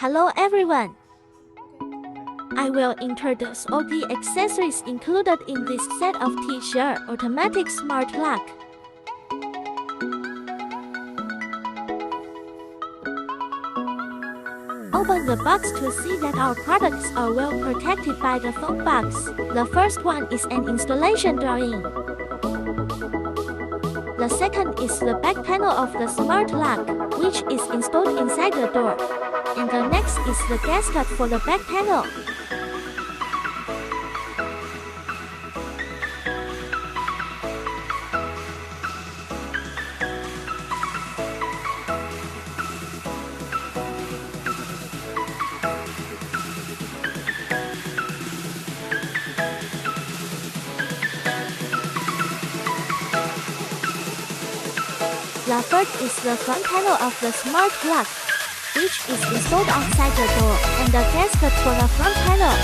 Hello everyone! I will introduce all the accessories included in this set of T-shirt automatic smart lock. Open the box to see that our products are well protected by the foam box. The first one is an installation drawing. The second is the back panel of the smart lock, which is installed inside the door. And the next is the gasket for the back panel. The third is the front panel of the smart lock, which is installed outside the door, and the gasket for the front panel.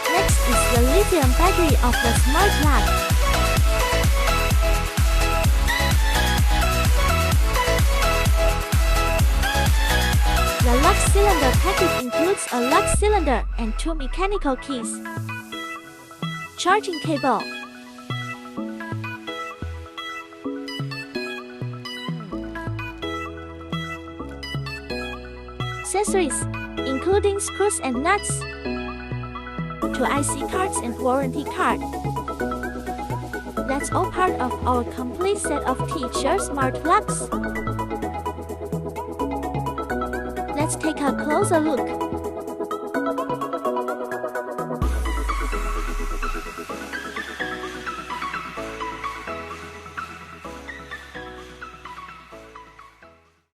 Next is the lithium battery of the smart lock. The lock cylinder package includes a lock cylinder and 2 mechanical keys, charging cable, accessories, including screws and nuts, 2 IC cards and warranty card. That's all part of our complete set of T-shirt smart locks. Let's take a closer look.